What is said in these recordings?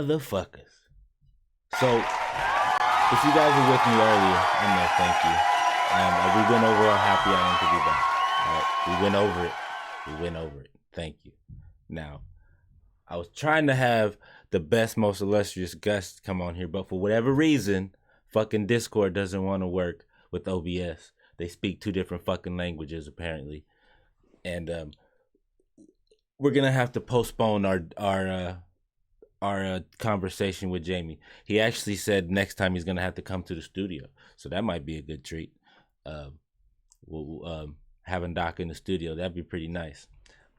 motherfuckers. So, if you guys were with me earlier, I know, thank you. We went over how happy I am to be back. All right, we went over it. Thank you. Now, I was trying to have the best, most illustrious guests come on here, but for whatever reason, fucking Discord doesn't want to work with OBS. They speak two different fucking languages, apparently. And we're going to have to postpone our conversation with Jamie. He actually said next time he's going to have to come to the studio. So that might be a good treat. We'll have him dock in the studio. That'd be pretty nice.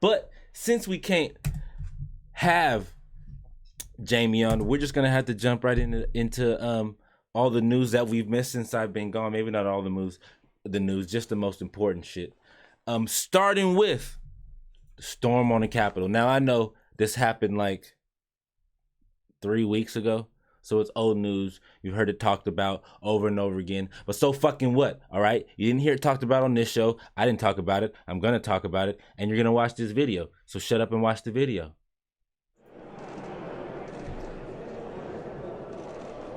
But since we can't have Jamie on, we're just going to have to jump right into all the news that we've missed since I've been gone. Maybe not all the news, just the most important shit. Starting with the storm on the Capitol. Now, I know this happened like 3 weeks ago, so it's old news. You've heard it talked about over and over again, but so fucking what, all right? You didn't hear it talked about on this show. I didn't talk about it. I'm going to talk about it, and you're going to watch this video. So shut up and watch the video.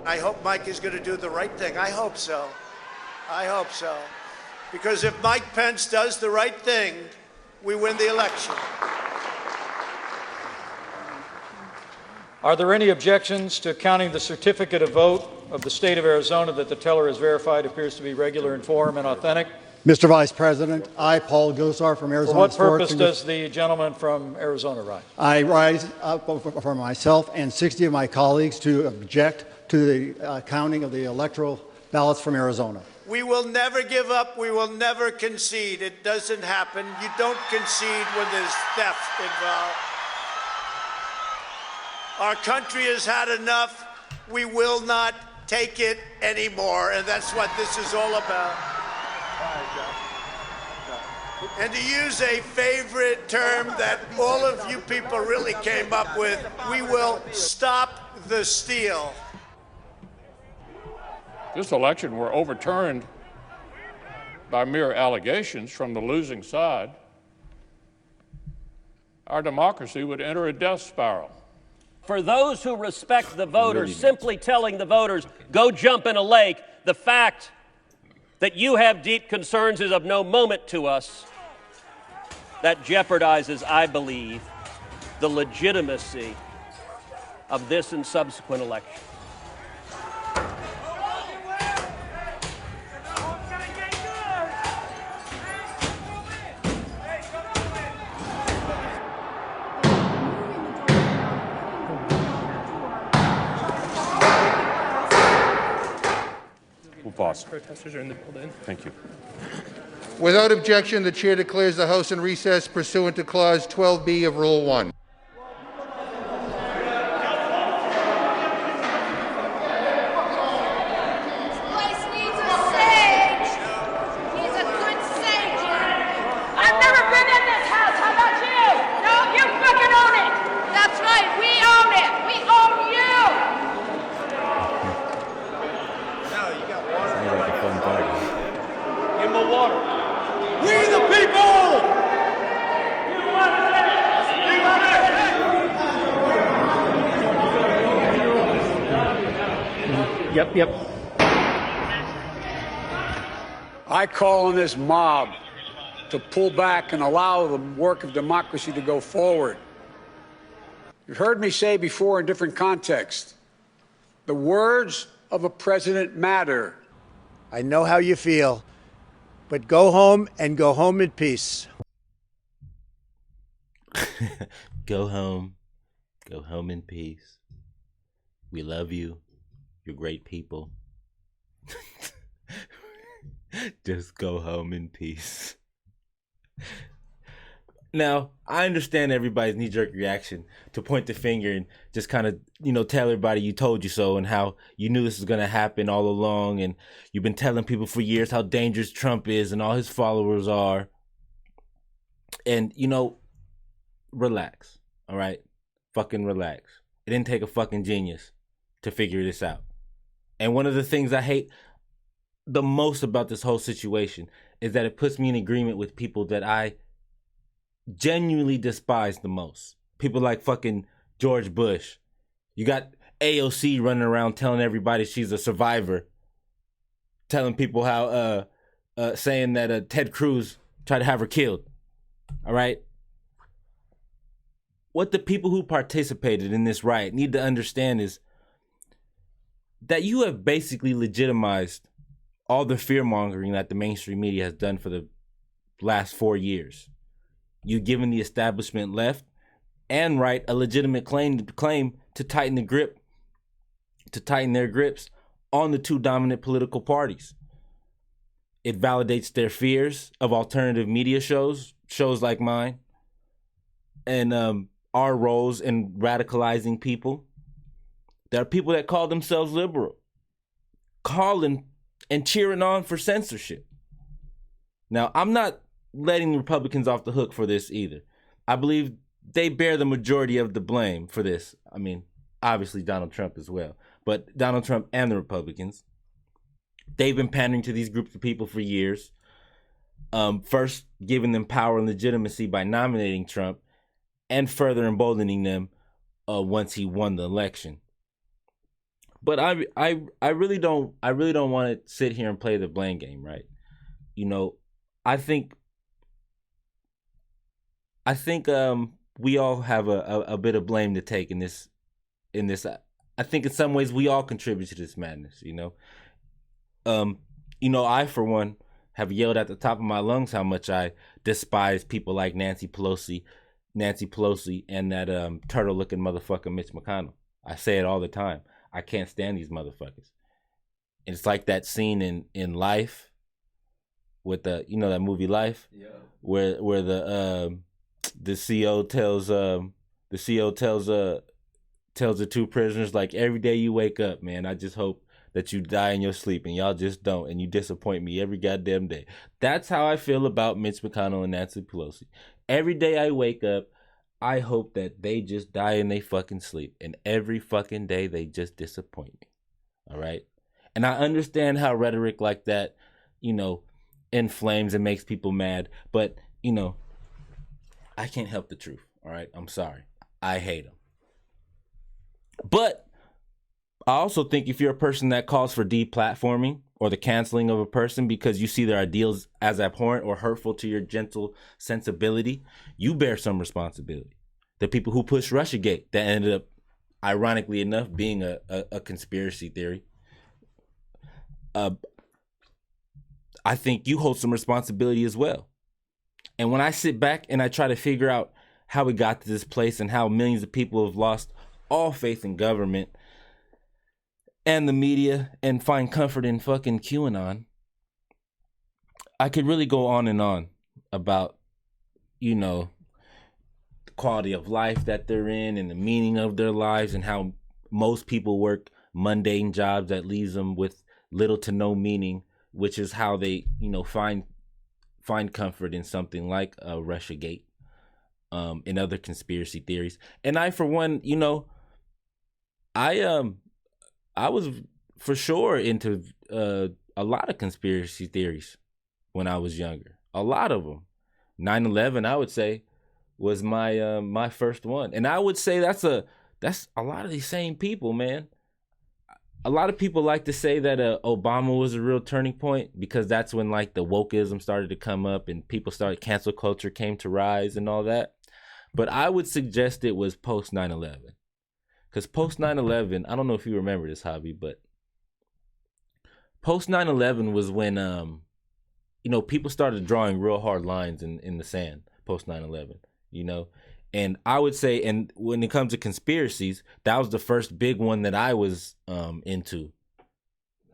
I hope Mike is going to do the right thing. I hope so. I hope so. Because if Mike Pence does the right thing, we win the election. Are there any objections to counting the certificate of vote of the state of Arizona that the teller has verified appears to be regular in form and authentic? Mr. Vice President, I, Paul Gosar from Arizona. For what purpose does the gentleman from Arizona rise? I rise for myself and 60 of my colleagues to object to the counting of the electoral ballots from Arizona. We will never give up. We will never concede. It doesn't happen. You don't concede when there's theft involved. Our country has had enough. We will not take it anymore, and that's what this is all about. And to use a favorite term that all of you people really came up with, we will stop the steal. This election were overturned by mere allegations from the losing side, our democracy would enter a death spiral. For those who respect the voters, simply telling the voters, go jump in a lake, the fact that you have deep concerns is of no moment to us. That jeopardizes, I believe, the legitimacy of this and subsequent elections. Pause. Protesters are in the building. Thank you. Without objection, the chair declares the House in recess pursuant to Clause 12B of Rule 1. Yep. I call on this mob to pull back and allow the work of democracy to go forward. You've heard me say before in different contexts, the words of a president matter. I know how you feel, but go home and go home in peace. Go home in peace. We love you. You're great people. Just go home in peace. Now, I understand everybody's knee-jerk reaction to point the finger and just kind of, tell everybody you told you so and how you knew this was going to happen all along, and you've been telling people for years how dangerous Trump is and all his followers are. And, relax, all right? Fucking relax. It didn't take a fucking genius to figure this out. And one of the things I hate the most about this whole situation is that it puts me in agreement with people that I genuinely despise the most. People like fucking George Bush. You got AOC running around telling everybody she's a survivor, telling people how saying that Ted Cruz tried to have her killed. All right. What the people who participated in this riot need to understand is that you have basically legitimized all the fear mongering that the mainstream media has done for the last 4 years. You've given the establishment left and right a legitimate claim to tighten their grips on the two dominant political parties. It validates their fears of alternative media shows like mine, and our roles in radicalizing people. There are people that call themselves liberal, calling and cheering on for censorship. Now, I'm not letting Republicans off the hook for this either. I believe they bear the majority of the blame for this. I mean, obviously Donald Trump as well, but Donald Trump and the Republicans, they've been pandering to these groups of people for years. First, giving them power and legitimacy by nominating Trump, and further emboldening them once he won the election. But I really don't want to sit here and play the blame game, right? You know, I think we all have a bit of blame to take in this. I think in some ways we all contribute to this madness. You know, I for one have yelled at the top of my lungs how much I despise people like Nancy Pelosi, and that turtle-looking motherfucker Mitch McConnell. I say it all the time. I can't stand these motherfuckers. And it's like that scene in Life with that movie Life, yeah, where the CO tells the two prisoners, like, every day you wake up, man, I just hope that you die in your sleep, and y'all just don't, and you disappoint me every goddamn day. That's how I feel about Mitch McConnell and Nancy Pelosi. Every day I wake up, I hope that they just die in they fucking sleep, and every fucking day they just disappoint me. All right? And I understand how rhetoric like that, inflames and makes people mad, but, I can't help the truth. All right? I'm sorry. I hate them. But I also think if you're a person that calls for deplatforming or the canceling of a person because you see their ideals as abhorrent or hurtful to your gentle sensibility, you bear some responsibility. The people who pushed Russiagate, that ended up, ironically enough, being a conspiracy theory. I think you hold some responsibility as well. And when I sit back and I try to figure out how we got to this place and how millions of people have lost all faith in government and the media and find comfort in fucking QAnon, I could really go on and on about, the quality of life that they're in and the meaning of their lives and how most people work mundane jobs that leaves them with little to no meaning, which is how they, find comfort in something like Russiagate, and other conspiracy theories. And I, for one, I was for sure into a lot of conspiracy theories when I was younger. A lot of them. 9/11, I would say, was my my first one, and I would say that's a lot of these same people, man. A lot of people like to say that Obama was a real turning point because that's when like the wokeism started to come up and people started, cancel culture came to rise and all that. But I would suggest it was post 9/11. Because post 9/11, I don't know if you remember this, Hobby, but post 9/11 was when, people started drawing real hard lines in the sand post 9/11, And I would say, and when it comes to conspiracies, that was the first big one that I was into.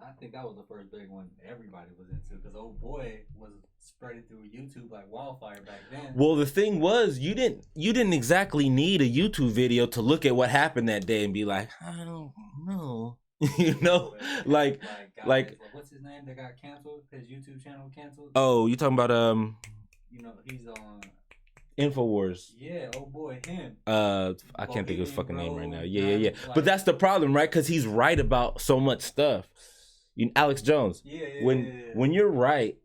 I think that was the first big one everybody was into because old boy was spreading through YouTube like wildfire back then. Well, the thing was, you didn't exactly need a YouTube video to look at what happened that day and be like, I don't know, like what's his name that got canceled? His YouTube channel canceled. Oh, you talking about he's on InfoWars. Yeah, oh boy, him. I can't think of his fucking name right now. Yeah. But that's the problem, right? Because he's right about so much stuff. Alex Jones. When you're right,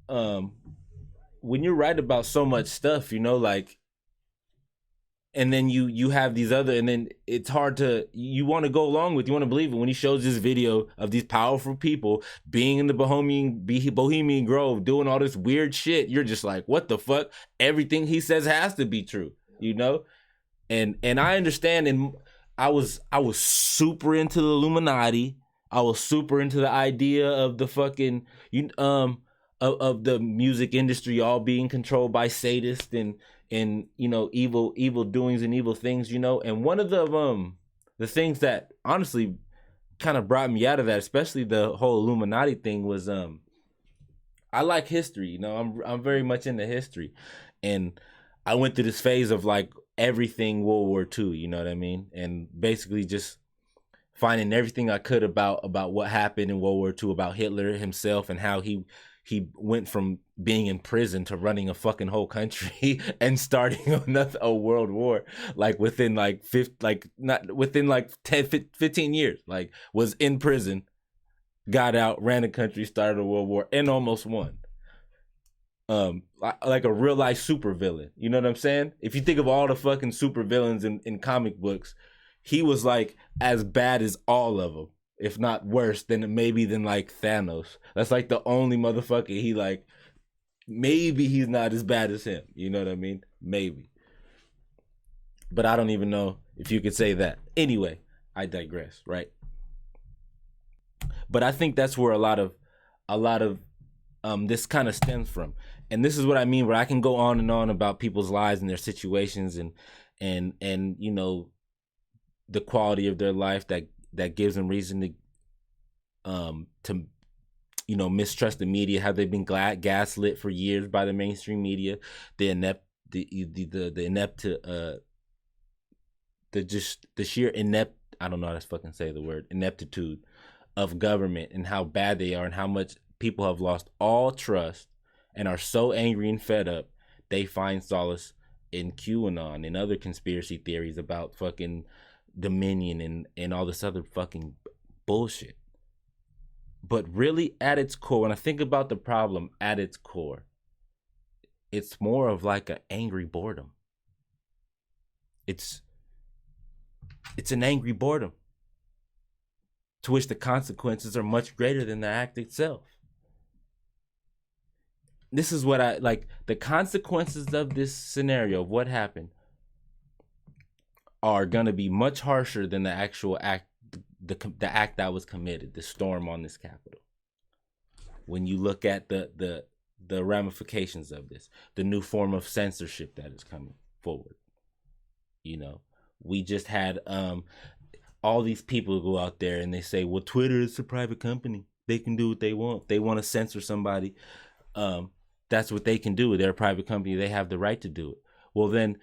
when you're right about so much stuff, like And then you have these other, and then it's hard to, you want to go along with, you want to believe it when he shows this video of these powerful people being in the Bohemian Grove doing all this weird shit. You're just like, what the fuck? Everything he says has to be true, you know? And I understand, and I was super into the Illuminati. I was super into the idea of the fucking of the music industry all being controlled by sadists and you know, evil doings and evil things, you know. And one of the things that honestly kind of brought me out of that, especially the whole Illuminati thing, was I like history, you know. I'm very much into history, and I went through this phase of like everything World War II, you know what I mean, and basically just finding everything I could about what happened in World War II, about Hitler himself and how he went from being in prison to running a fucking whole country and starting a world war, like within like 10, 15 years, like was in prison, got out, ran a country, started a world war, and almost won. Like a real life super villain. You know what I'm saying? If you think of all the fucking super villains in comic books, he was like as bad as all of them, if not worse than like Thanos. That's like the only motherfucker he like, maybe he's not as bad as him. You know what I mean? Maybe. But I don't even know if you could say that. Anyway, I digress, right? But I think that's where a lot of this kind of stems from. And this is what I mean, where I can go on and on about people's lives and their situations and you know, the quality of their life that gives them reason to you know, mistrust the media, how they've been gaslit for years by the mainstream media, the sheer inept, I don't know how to fucking say the word, ineptitude of government, and how bad they are, and how much people have lost all trust and are so angry and fed up they find solace in QAnon and other conspiracy theories about fucking Dominion and all this other fucking bullshit. But really, at its core, when I think about the problem at its core, it's more of like an angry boredom. It's an angry boredom, to which the consequences are much greater than the act itself. This is what I like. The consequences of this scenario, of what happened, are going to be much harsher than the actual act, the act that was committed, the storm on this Capitol. When you look at the ramifications of this, the new form of censorship that is coming forward. You know, we just had all these people go out there and they say, well, Twitter is a private company. They can do what they want. They want to censor somebody. That's what they can do. They're a private company. They have the right to do it. Well, then,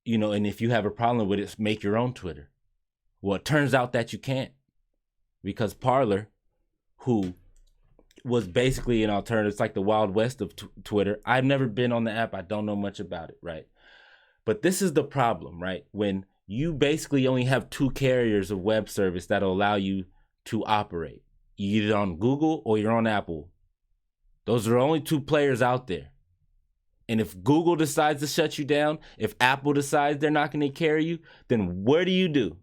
you know, and if you have a problem with it, make your own Twitter. Well, it turns out that you can't, because Parler, who was basically an alternative, it's like the Wild West of Twitter. I've never been on the app. I don't know much about it, right? But this is the problem, right? When you basically only have two carriers of web service that'll allow you to operate. You're either on Google or you're on Apple. Those are the only two players out there. And if Google decides to shut you down, if Apple decides they're not going to carry you, then what do you do?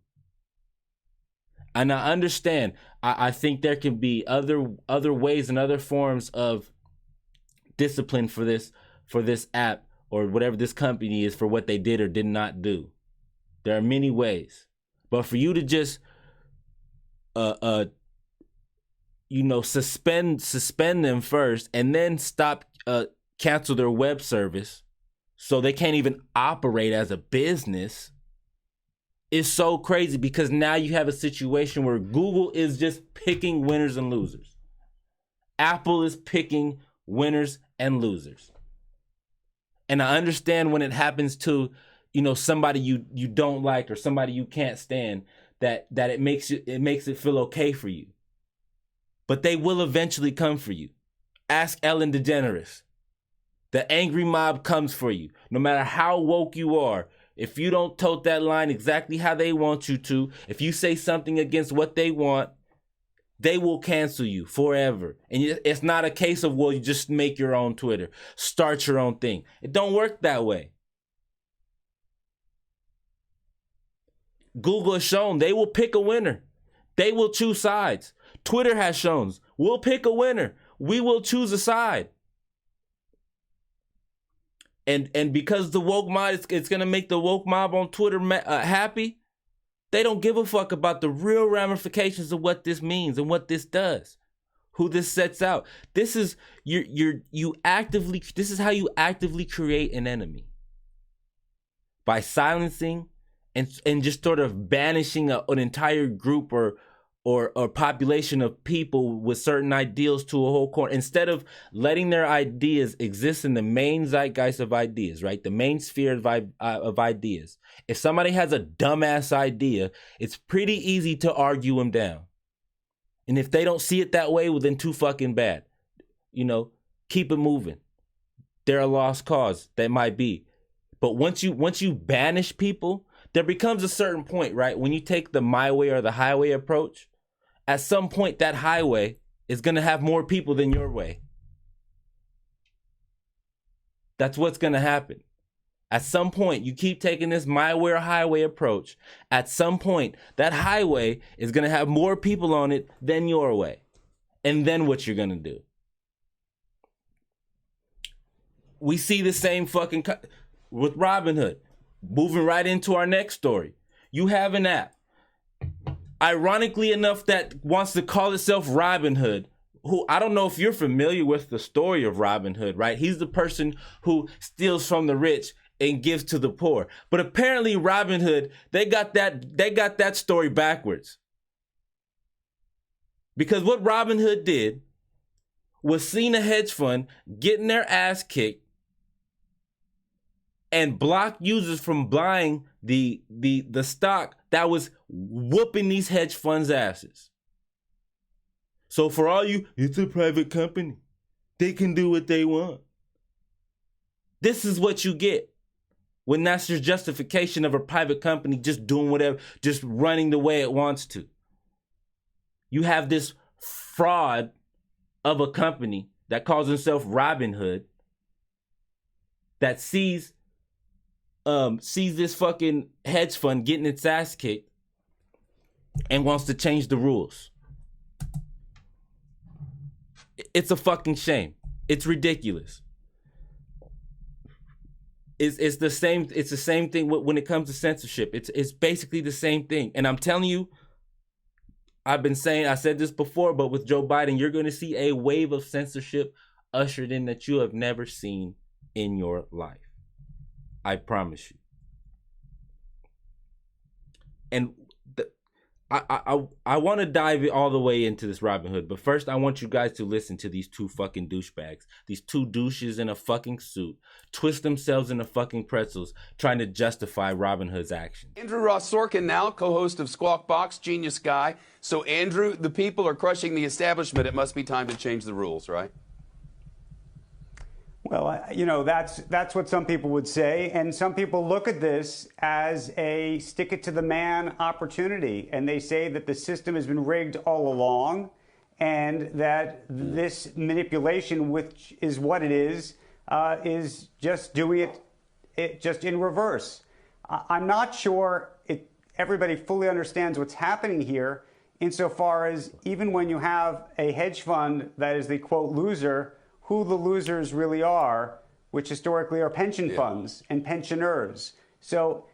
And I understand. I think there can be other ways and other forms of discipline for this app or whatever this company is for what they did or did not do. There are many ways. But for you to just you know, suspend them first and then cancel their web service so they can't even operate as a business is so crazy, because now you have a situation where Google is just picking winners and losers. Apple is picking winners and losers. And I understand when it happens to, you know, somebody you don't like or somebody you can't stand, that it makes it feel okay for you. But they will eventually come for you. Ask Ellen DeGeneres. The angry mob comes for you. No matter how woke you are, if you don't tote that line exactly how they want you to, if you say something against what they want, they will cancel you forever. And it's not a case of, well, you just make your own Twitter, start your own thing. It don't work that way. Google has shown they will pick a winner. They will choose sides. Twitter has shown we'll pick a winner. We will choose a side. And because the woke mob, it's going to make the woke mob on Twitter happy, they don't give a fuck about the real ramifications of what this means and what this does, who this sets out. This is this is how you actively create an enemy. By silencing and just sort of banishing an entire group or population of people with certain ideals to a whole corner, instead of letting their ideas exist in the main zeitgeist of ideas, right? The main sphere of ideas. If somebody has a dumbass idea, it's pretty easy to argue them down. And if they don't see it that way, well, then too fucking bad. You know, keep it moving. They're a lost cause. That might be. But once you banish people, there becomes a certain point, right? When you take the my way or the highway approach, at some point that highway is going to have more people than your way. That's what's going to happen. At some point, you keep taking this my way or highway approach. At some point, that highway is going to have more people on it than your way. And then what you're going to do? We see the same fucking with Robinhood. Moving right into our next story. You have an app, ironically enough, that wants to call itself Robinhood, who, I don't know if you're familiar with the story of Robinhood, right? He's the person who steals from the rich and gives to the poor. But apparently Robinhood, they got that story backwards. Because what Robinhood did was seen a hedge fund getting their ass kicked and block users from buying the stock that was whooping these hedge funds' asses. So for all you, it's a private company. They can do what they want. This is what you get when that's your justification of a private company just doing whatever, just running the way it wants to. You have this fraud of a company that calls itself Robinhood that sees this fucking hedge fund getting its ass kicked and wants to change the rules. It's a fucking shame. It's ridiculous. It's the same thing when it comes to censorship. It's basically the same thing. And I'm telling you, I said this before, but with Joe Biden, you're going to see a wave of censorship ushered in that you have never seen in your life. I promise you. And I want to dive all the way into this Robinhood, but first I want you guys to listen to these two fucking douchebags. These two douches in a fucking suit twist themselves into fucking pretzels trying to justify Robinhood's action. Andrew Ross Sorkin now, co-host of Squawk Box, genius guy. So Andrew, the people are crushing the establishment. It must be time to change the rules, right? Well, that's what some people would say. And some people look at this as a stick it to the man opportunity. And they say that the system has been rigged all along and that this manipulation, which is what it is just doing it just in reverse. I'm not sure everybody fully understands what's happening here insofar as even when you have a hedge fund that is the, quote, loser, who the losers really are, which historically are pension funds and pensioners. So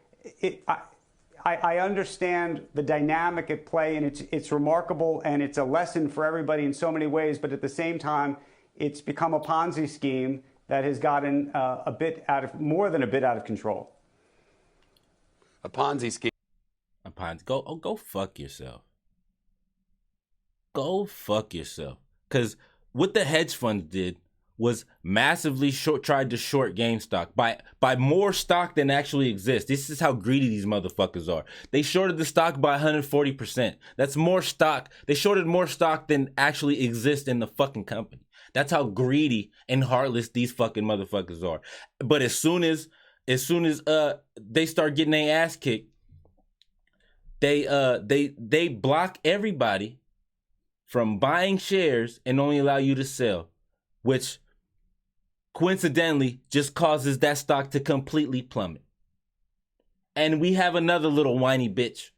I understand the dynamic at play, and it's remarkable, and it's a lesson for everybody in so many ways, but at the same time, it's become a Ponzi scheme that has gotten more than a bit out of control. A Ponzi scheme. A Ponzi. Go fuck yourself. Go fuck yourself. Because what the hedge funds did was massively tried to short GameStop by more stock than actually exists. This is how greedy these motherfuckers are. They shorted the stock by 140%. That's more stock. They shorted more stock than actually exists in the fucking company. That's how greedy and heartless these fucking motherfuckers are. But as soon as they start getting their ass kicked, they block everybody from buying shares and only allow you to sell, which coincidentally just causes that stock to completely plummet. And we have another little whiny bitch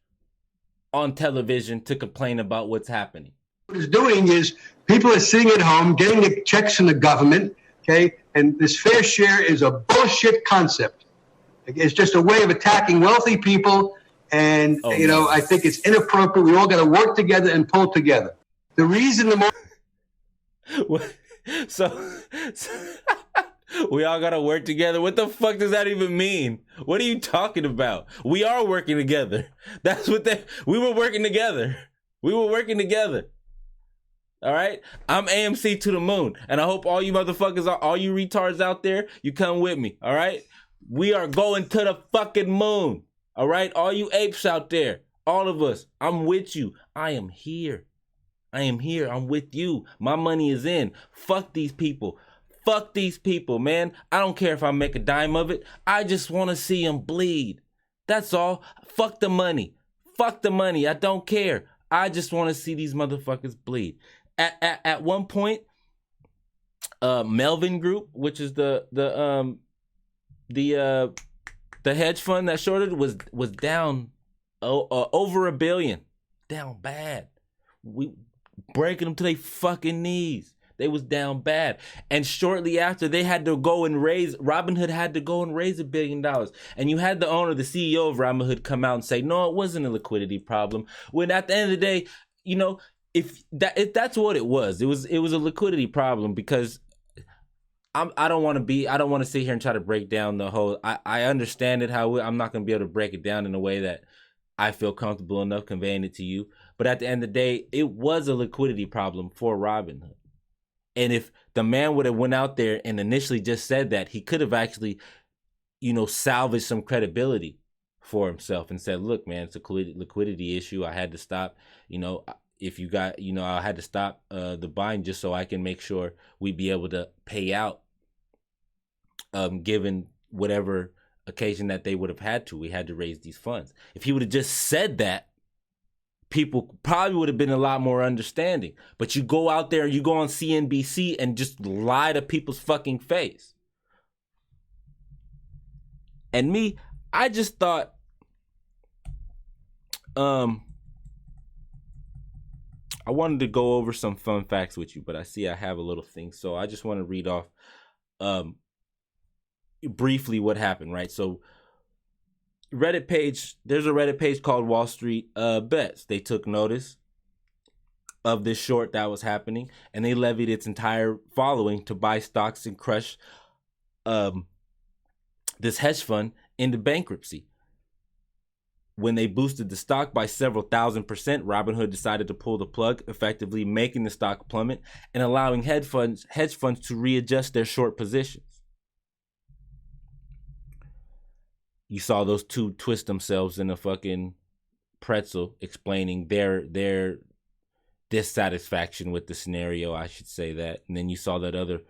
on television to complain about what's happening. What it's doing is people are sitting at home getting the checks from the government, okay? And this fair share is a bullshit concept. It's just a way of attacking wealthy people. And, I think it's inappropriate. We all got to work together and pull together. The reason So we all got to work together. What the fuck does that even mean? What are you talking about? We are working together. That's what we were working together. We were working together. All right? I'm AMC to the moon. And I hope all you motherfuckers, all you retards out there, you come with me. All right? We are going to the fucking moon. All right? All you apes out there, all of us, I'm with you. I am here. I am here. I'm with you. My money is in. Fuck these people. Fuck these people, man. I don't care if I make a dime of it. I just want to see them bleed. That's all. Fuck the money. Fuck the money. I don't care. I just want to see these motherfuckers bleed. At one point, Melvin Group, which is the hedge fund that shorted, was down over $1 billion. Down bad. We breaking them to their fucking knees. They was down bad. And shortly after, they had to go and Robinhood had to go and raise $1 billion. And you had the owner, the CEO of Robinhood, come out and say, no, it wasn't a liquidity problem. When at the end of the day, if that's what it was a liquidity problem, because I don't want to sit here and try to break down the whole, I understand it, I'm not going to be able to break it down in a way that I feel comfortable enough conveying it to you. But at the end of the day, it was a liquidity problem for Robinhood. And if the man would have went out there and initially just said that, he could have actually, salvaged some credibility for himself and said, look, man, it's a liquidity issue. I had to stop, if you got, I had to stop the buying just so I can make sure we be able to pay out, given whatever occasion that they would have had to. We had to raise these funds. If he would have just said that, people probably would have been a lot more understanding. But you go out there, you go on CNBC and just lie to people's fucking face. And me, I just thought, I wanted to go over some fun facts with you, but I see I have a little thing. So I just want to read off briefly what happened, right? So Reddit page, there's a Reddit page called Wall Street Bets. They took notice of this short that was happening, and they levied its entire following to buy stocks and crush this hedge fund into bankruptcy. When they boosted the stock by several %,000%, Robinhood decided to pull the plug, effectively making the stock plummet and allowing hedge funds to readjust their short positions. You saw those two twist themselves in a fucking pretzel, explaining their dissatisfaction with the scenario, I should say that. And then you saw that other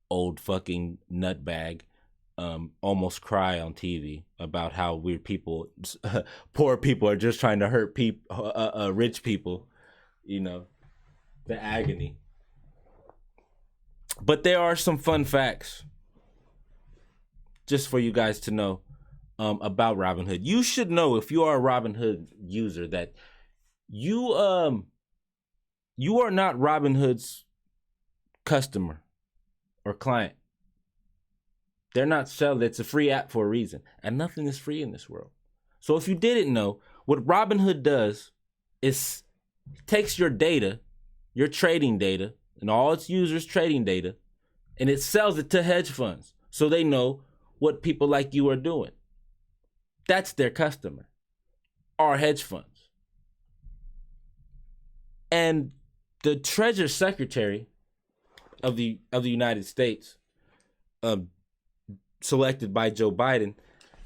old fucking nutbag almost cry on TV about how weird people, poor people, are just trying to hurt rich people. The agony. But there are some fun facts just for you guys to know. About Robinhood. You should know, if you are a Robinhood user, that you are not Robinhood's customer or client. They're not selling. It's a free app for a reason, and nothing is free in this world. So if you didn't know, what Robinhood does is takes your data, your trading data, and all its users' trading data, and it sells it to hedge funds so they know what people like you are doing. That's their customer, our hedge funds. And the Treasury Secretary of the United States, selected by Joe Biden,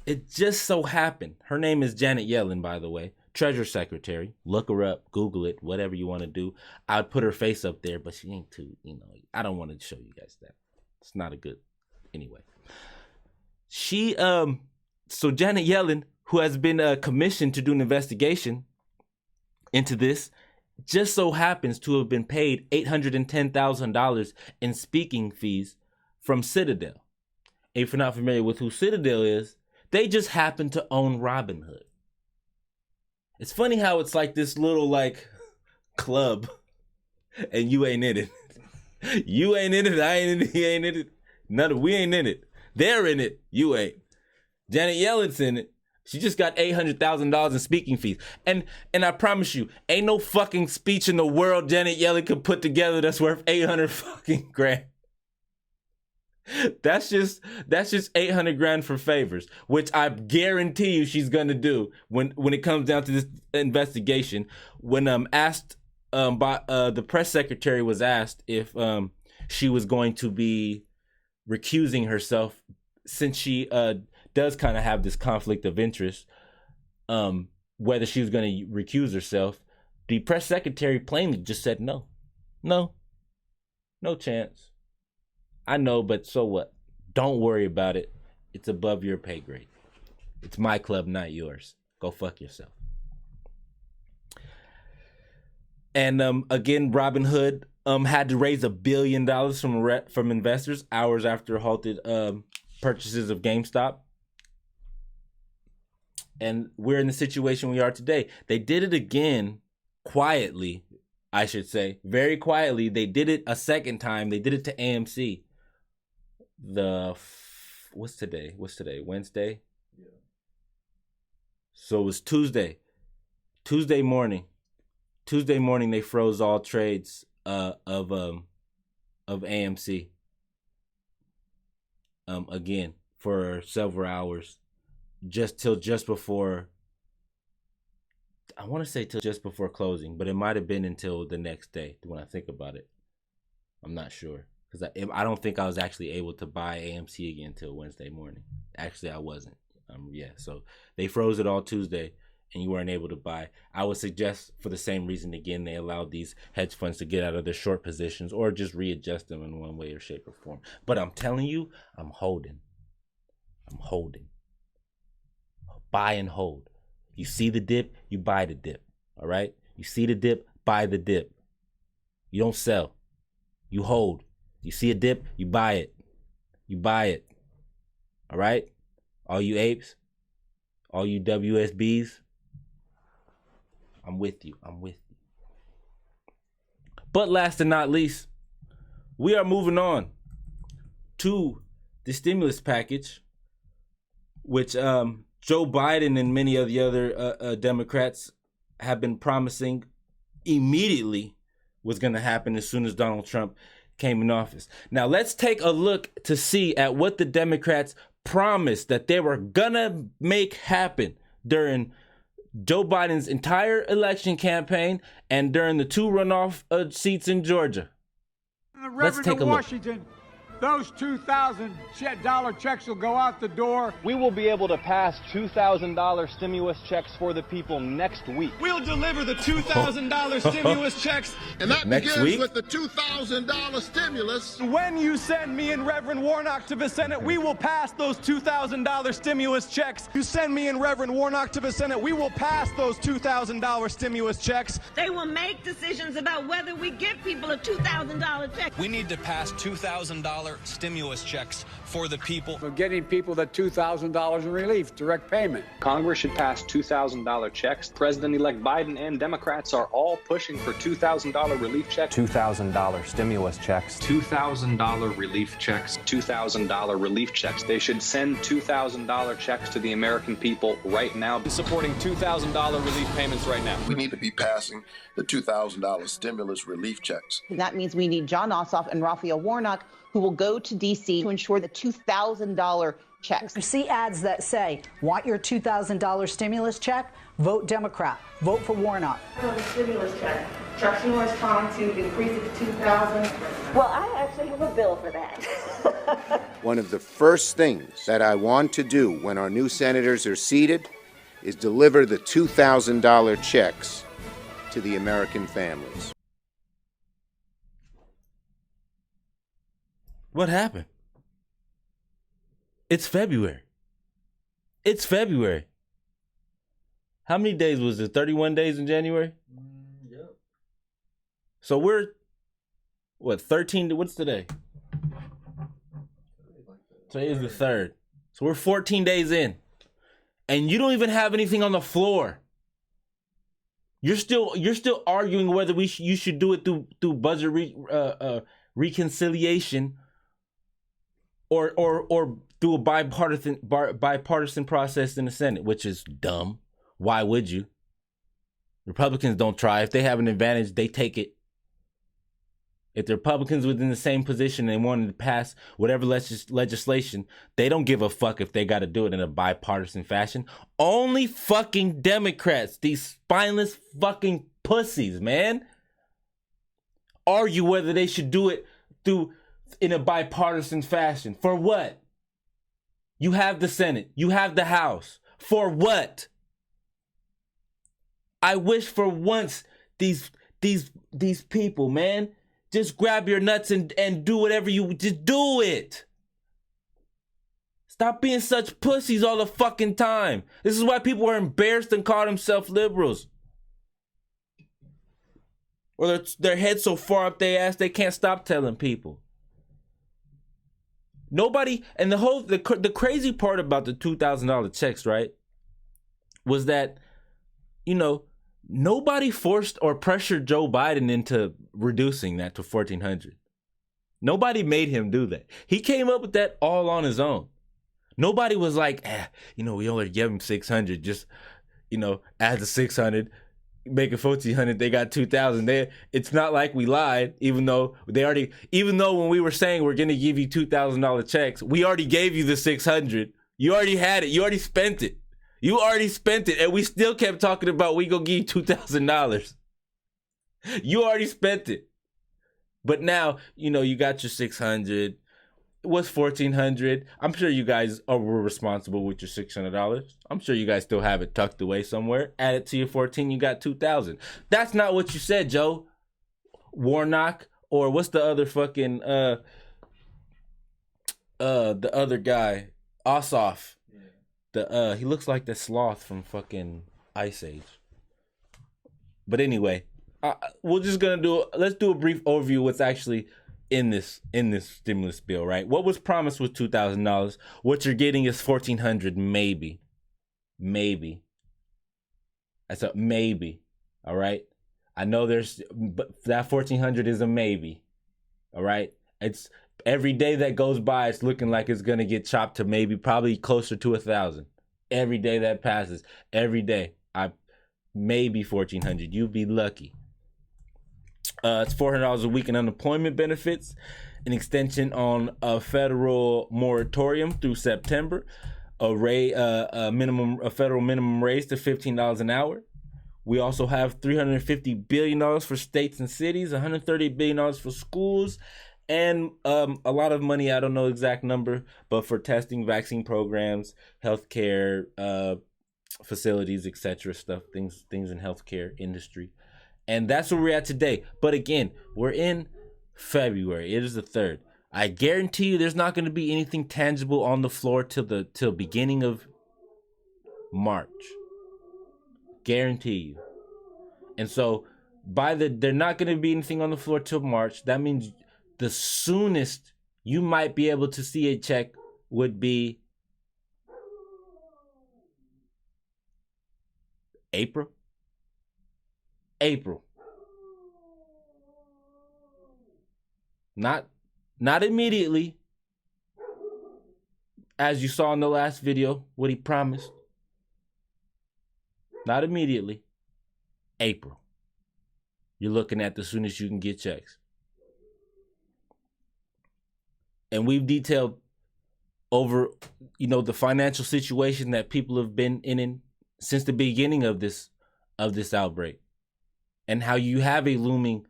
it just so happened, her name is Janet Yellen, by the way, Treasury Secretary. Look her up, Google it, whatever you want to do. I'd put her face up there, but she ain't too, I don't want to show you guys that. It's not a good, anyway. So Janet Yellen, who has been commissioned to do an investigation into this, just so happens to have been paid $810,000 in speaking fees from Citadel. If you're not familiar with who Citadel is, They just happen to own Robinhood. It's funny how it's like this little like club and you ain't in it. You ain't in it, I ain't in it, he ain't in it. We ain't in it. They're in it, you ain't. Janet Yellen's in it. She just got $800,000 in speaking fees. And I promise you, ain't no fucking speech in the world Janet Yellen could put together that's worth 800 fucking grand. That's just 800 grand for favors, which I guarantee you she's gonna do when it comes down to this investigation. When asked by the press secretary was asked if she was going to be recusing herself, since she does kind of have this conflict of interest, whether she was going to recuse herself, the press secretary plainly just said no chance. I know, but so what? Don't worry about it. It's above your pay grade. It's my club, not yours. Go fuck yourself. And again, Robinhood had to raise $1 billion from investors hours after halted purchases of GameStop. And we're in the situation we are today. They did it again quietly, I should say. Very quietly. They did it a second time. They did it to AMC. What's today? Wednesday? Yeah. So it was Tuesday. Tuesday morning, they froze all trades of AMC. Again for several hours, just before. I want to say till just before closing, but it might have been until the next day. When I think about it, I'm not sure, because I don't think I was actually able to buy AMC again until Wednesday morning. Actually, I wasn't. So they froze it all Tuesday, and you weren't able to buy. I would suggest, for the same reason again, they allowed these hedge funds to get out of their short positions or just readjust them in one way or shape or form. But I'm telling you, I'm holding. Buy and hold. You see the dip, you buy the dip. All right? You see the dip, buy the dip. You don't sell. You hold. You see a dip, you buy it. All right? All you apes, all you WSBs, I'm with you. But last and not least, we are moving on to the stimulus package, which Joe Biden and many of the other Democrats have been promising immediately was going to happen as soon as Donald Trump came in office. Now, let's take a look to see at what the Democrats promised that they were going to make happen during Joe Biden's entire election campaign and during the 2 runoff seats in Georgia. Let's take a look. Washington, those $2,000 checks will go out the door. We will be able to pass $2,000 stimulus checks for the people next week. We'll deliver the $2,000 stimulus checks. And that next begins week? with the $2,000 stimulus. When you send me and Reverend Warnock to the Senate, we will pass those $2,000 stimulus checks. You send me and Reverend Warnock to the Senate, we will pass those $2,000 stimulus checks. They will make decisions about whether we give people a $2,000 check. We need to pass $2,000 stimulus checks for the people. We're getting people that $2,000 in relief, direct payment. Congress should pass $2,000 checks. President-elect Biden and Democrats are all pushing for $2,000 relief checks. $2,000 stimulus checks. $2,000 relief checks. $2,000 relief checks. They should send $2,000 checks to the American people right now. Supporting $2,000 relief payments right now. We need to be passing the $2,000 stimulus relief checks. That means we need John Ossoff and Raphael Warnock, who will go to D.C. to ensure the $2,000 checks. You see ads that say, want your $2,000 stimulus check? Vote Democrat. Vote for Warnock. The stimulus check. Chuck Schumer's trying to increase it to $2,000. Well, I actually have a bill for that. One of the first things that I want to do when our new senators are seated is deliver the $2,000 checks to the American families. What happened? It's February. How many days was it? 31 days in January? Yep. So we're, 13? What's today? Today is the 3rd. So we're 14 days in. and you don't even have anything on the floor. You're still arguing whether you should do it through budget reconciliation or through a bipartisan process in the Senate, which is dumb. Why would you? Republicans don't try. If they have an advantage, they take it. If the Republicans within the same position and wanted to pass whatever legislation, they don't give a fuck if they got to do it in a bipartisan fashion. Only fucking Democrats, these spineless fucking pussies, man, argue whether they should do it in a bipartisan fashion. For what? You have the Senate. You have the House. For what? I wish for once these people, man, just grab your nuts and do whatever you just do it. Stop being such pussies all the fucking time. This is why people are embarrassed and call themselves liberals. Or their head's so far up their ass they can't stop telling people. Nobody, and the crazy part about the $2,000 checks, right, was that, nobody forced or pressured Joe Biden into reducing that to $1,400. Nobody made him do that. He came up with that all on his own. Nobody was like, we only give him $600. Just, add the $600, make it $1,400. They got $2,000. It's not like we lied, even though when we were saying we're gonna give you $2,000 checks, we already gave you the $600. You already had it. You already spent it. You already spent it, and we still kept talking about we gonna give you $2,000. You already spent it. But now, you got your $600. What's $1,400? I'm sure you guys were responsible with your $600. I'm sure you guys still have it tucked away somewhere. Add it to your 14, you got 2,000. That's not what you said, Joe. Warnock, or what's the other fucking the other guy, Ossoff. He looks like the sloth from fucking Ice Age. But anyway, we're just let's do a brief overview of what's actually in this stimulus bill, right? What was promised was $2,000. What you're getting is $1,400, maybe. That's a maybe. All right. I know but that $1,400 is a maybe. All right. It's every day that goes by, it's looking like it's gonna get chopped to probably closer to 1,000. Every day that passes, every day, maybe $1,400. You'd be lucky. It's $400 a week in unemployment benefits, an extension on a federal moratorium through September, a federal minimum raise to $15 an hour. We also have $350 billion for states and cities, $130 billion for schools, and a lot of money, I don't know exact number, but for testing, vaccine programs, healthcare facilities, etc. stuff, things in healthcare industry. And that's where we're at today. But again, we're in February. It is the 3rd. I guarantee you there's not going to be anything tangible on the floor till beginning of March. Guarantee you. And so they're not going to be anything on the floor till March. That means the soonest you might be able to see a check would be April. Not immediately. As you saw in the last video, what he promised. Not immediately. April. You're looking at the soonest you can get checks. And we've detailed over, the financial situation that people have been in since the beginning of this outbreak, and how you have a looming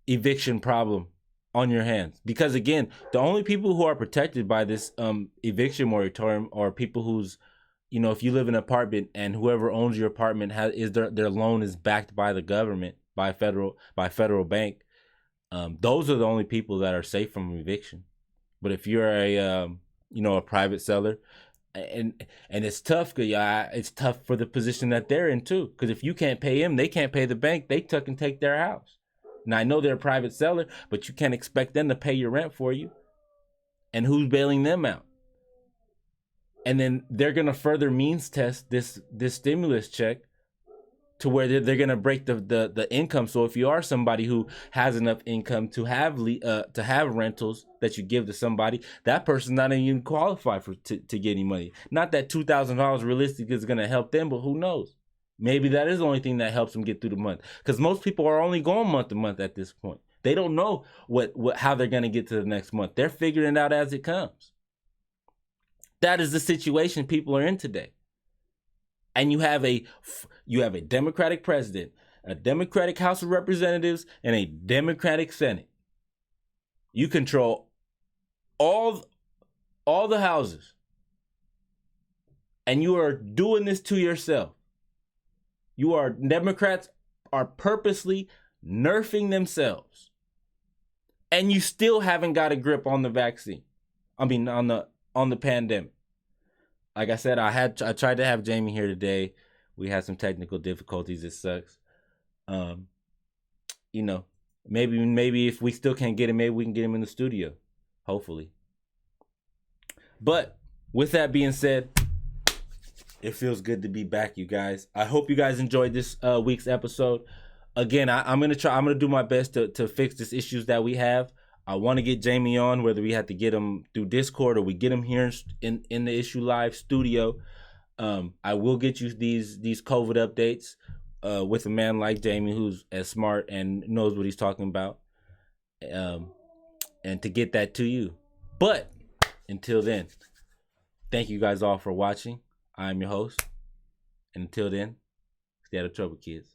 eviction problem on your hands. Because again, the only people who are protected by this eviction moratorium are people who's, if you live in an apartment and whoever owns your apartment their loan is backed by the government, by federal bank. Those are the only people that are safe from eviction. But if you're a private seller, and it's tough. It's tough for the position that they're in too. Because if you can't pay them, they can't pay the bank. They tuck and take their house. Now I know they're a private seller, but you can't expect them to pay your rent for you. And who's bailing them out? And then they're going to further means test this stimulus check to where they're going to break the income. So if you are somebody who has enough income to have rentals that you give to somebody, that person's not even qualified to get any money. Not that $2,000 realistically is going to help them, but who knows? Maybe that is the only thing that helps them get through the month. Because most people are only going month to month at this point. They don't know how they're going to get to the next month. They're figuring it out as it comes. That is the situation people are in today. And you have a Democratic president, a Democratic House of Representatives, and a Democratic Senate. You control all the houses. And you are doing this to yourself. Democrats are purposely nerfing themselves. And you still haven't got a grip on the vaccine. On the pandemic. Like I said, I tried to have Jamie here today. We had some technical difficulties. It sucks. Maybe if we still can't get him, maybe we can get him in the studio. Hopefully. But with that being said, it feels good to be back, you guys. I hope you guys enjoyed this week's episode. Again, I'm gonna do my best to fix these issues that we have. I want to get Jamie on, whether we have to get him through Discord or we get him here in the Issue Live studio. I will get you these COVID updates with a man like Jamie who's as smart and knows what he's talking about, and to get that to you. But until then, thank you guys all for watching. I'm your host. And until then, stay out of trouble, kids.